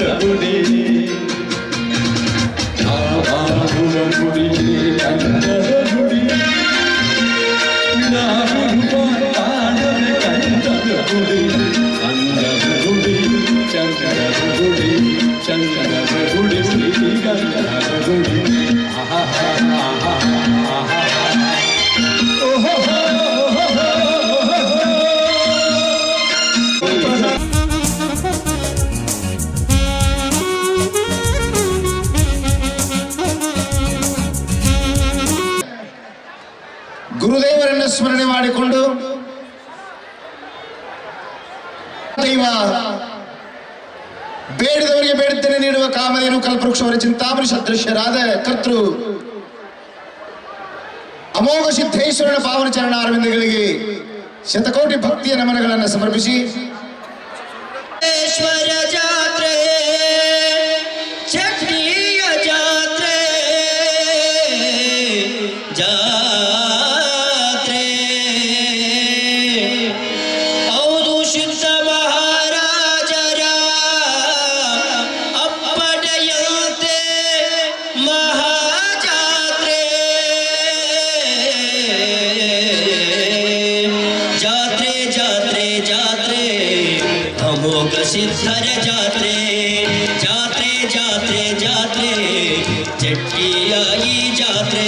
ಗುಡಿ ಗುಡಿ ಚಂದದ ಗುಡಿ ಕಂದದ ಗುಡಿ ಅಂದದ ಗುಡಿ ಚಂದದ ಗುಡಿ ಚಂದದ ಗುಡಿ ಶ್ರೀಗಂಧದ ಗುಡಿ ಗುರುದೇವರನ್ನು ಸ್ಮರಣೆ ಮಾಡಿಕೊಂಡು ದೈವ ಬೇಡಿದವರಿಗೆ ಬೇಡಿದ್ದೇನೆ ನೀಡುವ ಕಾಮಧೇನು ಕಲ್ಪವೃಕ್ಷವರ ಚಿಂತಾಮಣಿ ಸದೃಶ್ಯರಾದ ಕರ್ತೃ ಅಮೋಘ ಸಿದ್ದೇಶ್ವರನ ಪಾವನ ಚರಣ ಅರವಿಂದಗಳಿಗೆ ಶತಕೋಟಿ ಭಕ್ತಿಯ ನಮನಗಳನ್ನು ಸಮರ್ಪಿಸಿ ಜಾತ್ರೆ ಚಕ್ರಿಯ ಜಾತ್ರೆ ಜಾತ್ರೆ ಹೌದು ಸಿದ್ಧ ಮಹಾರಾಜರ ಅಪ್ಪಡೆಯಂತೆ ಮಹಾಜಾತ್ರೆ ಜಾತ್ರೆ ಜಾತ್ರೆ ಜಾತ್ರೆ ಅಮೋಘ ಸಿದ್ಧರ ಜಾತ್ರೆ ಜಾತ್ರೆ ಜಾತ್ರೆ ಜಾತ್ರೆ ಚಟ್ಟಿಯ ಈ ಜಾತ್ರೆ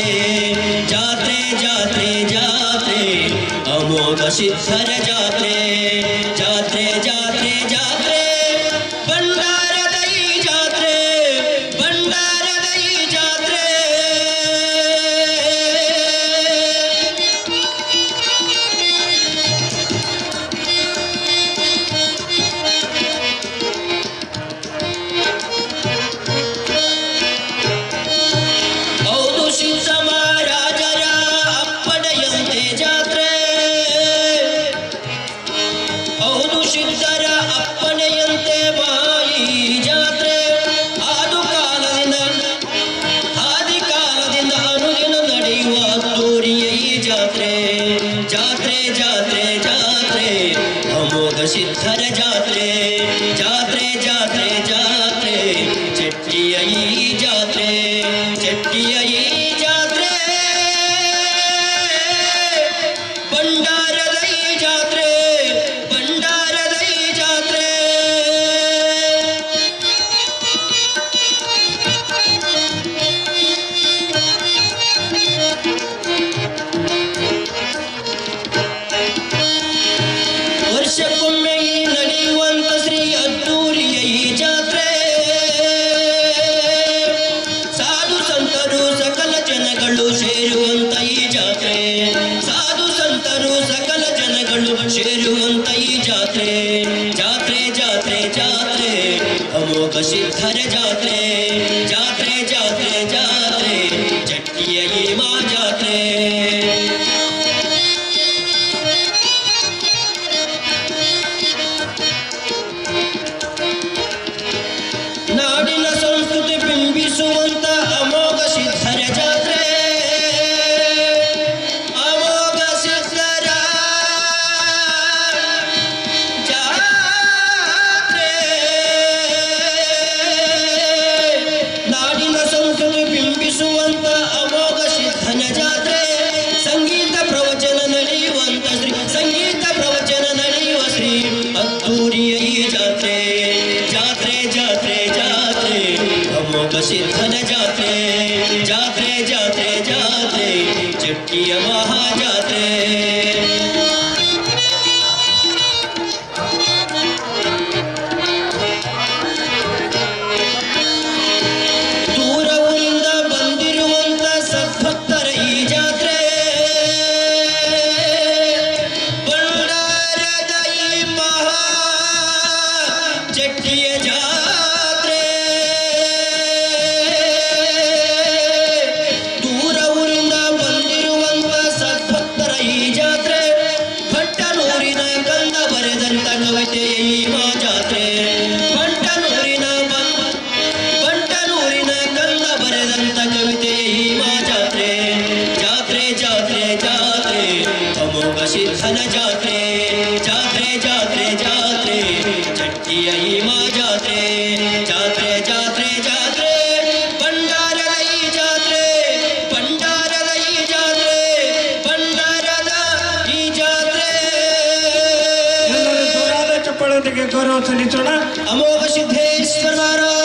ಜಾತ್ರೆ ಜಾತ್ರೆ ಜಾತ್ರೆ ಅಮೋಘ ಸಿದ್ಧರ ಜಾತ್ರೆ ಜಾತ್ರೆ ಜಾತ್ರೆ ಜಾತ್ರೆ ಭಂಡಾರದ ಈ ಜಾತ್ರೆ ಭಂಡಾರದ ಈ ಜಾತ್ರೆ ಹೌದು ಸಿದ್ಧ ಮಹಾರಾಜರ ಅಪ್ಪಣೆಯಂತೆ ಜಾತ್ರೆ ಹೌದು ಸಿದ್ಧರ ಅಪ್ಪಣೆಯಂತೆ ಬಾಯಿ ಜಾತ್ರೆ ಆದಿ ಕಾಲದಿಂದ ಅನುದಿನ ನಡೆಯುವ ತೋರಿಯ ಈ ಜಾತ್ರೆ ಜಾತ್ರೆ ಜಾತ್ರೆ ಜಾತ್ರೆ ಅಮೋಘ ಸಿದ್ಧರ ಜಾತ್ರೆ ಜಾತ್ರೆ ಜಾತ್ರೆ ಜಾತ್ರೆ ಚಟ್ಟಿಯ ಈ ಜಾತ್ರೆ ಚಟ್ಟಿಯ ಈ ಜಾತ್ರೆ ಭಂಡಾರದ ಈ ಜಾತ್ರೆ ಭಂಡಾರದ ಈ ಜಾತ್ರೆ ವರ್ಷಕ್ಕೊಮ್ಮೆ ಈ ನಡೆಯುವಂತ ಶ್ರೀ ಅದ್ದೂರಿಯ ಈ ಜಾತ್ರೆ ಸಾಧು ಸಂತರು ಸಕಲ ಜನಗಳು ಸೇರುವಂತ ಈ ಜಾತ್ರೆ ಸಾಧು ಸಂತರು ಸಕಲ ಜನಗಳು ಸೇರುವಂತ ಈ ಜಾತ್ರೆ ಜಾತ್ರೆ ಜಾತ್ರೆ ಜಾತ್ರೆ ಅಮೋಘ ಸಿದ್ಧರ ಜಾತ್ರೆ ಜಾತ್ರೆ ಜಾತ್ರೆ ಜಾತ್ರೆ ಚಟ್ಟಿಯ ಈ ಮಾ ಜಾತ್ರೆ ನಾಡಿನ ಸಂಸ್ಕೃತಿ ಬಿಂಬಿಸುವಂತ ಅಮೋಘ ಸಿದ್ಧರ ಜಾತ್ರೆ ಅಮೋಘ ಸಿದ್ಧರ ಜಾತ್ರೆ ನಾಡಿನ ಸಂಸ್ಕೃತಿ ಬಿಂಬಿಸುವಂತ ಅಮೋಘ ಸಿದ್ಧನ ಜಾತ್ರೆ ಸಂಗೀತ ಪ್ರವಚನ ನಡೆಯುವಂತ ಶ್ರೀ ಸಂಗೀತ ಪ್ರವಚನ ನಡೆಯುವ ಶ್ರೀ ಅದ್ದೂರಿಯ ಈ ಜಾತ್ರೆ ಜಾತ್ರೆ ಜಾತ್ರೆ ಜಾತ್ರೆ ಅಮೋಘ ಸಿದ್ಧನ ಜಾತ್ರೆ ಜಾತ್ರೆ ಜಾತ್ರೆ ಜಾತ್ರೆ ಚಟ್ಟಿಯ ಮಹಾಜಾತ್ರೆ ದೂರ ಊರಿಂದ ಬಂದಿರುವಂತ ಸದ್ಭಕ್ತರ ಈ ಜಾತ್ರೆ ಭಂಡಾರದ ಈ ಮಹಾ ಚಟ್ಟಿಯ ಜಾತ್ರೆ ದೂರ ಊರಿಂದ ಬಂದಿರುವಂತ ಸದ್ಭಕ್ತರ ಈ ಜಾತ್ರೆ ಭಟ್ಟನೂರಿನ ಕಂದ ಬರೆದಂತ ಕವಿತೆ ಈ ಮಾ ಜಾತ್ರೆ ಭಟ್ಟನೂರಿನ ಕಂದ ಬರೆದಂತ ಕವಿತೆ ಈ ಮಾ ಜಾತ್ರೆ ಜಾತ್ರೆ ಜಾತ್ರೆ ಜಾತ್ರೆ ಅಮೋಘ ಸಿದ್ಧನ ಜಾತ್ರೆ ಜಾತ್ರೆ ಜಾತ್ರೆ ಜಾತ್ರೆ ಚಟ್ಟಿಯ ಈ ಮಾ ಜಾತ್ರೆ ಜಾತ್ರೆ ಗಣಪತಿಗೆ ಗೌರವ ಸಲ್ಲಿಸೋಣ. ಅಮೋಘ ಸಿದ್ದೇಶ್ವರ ಮಹಾರಾಜ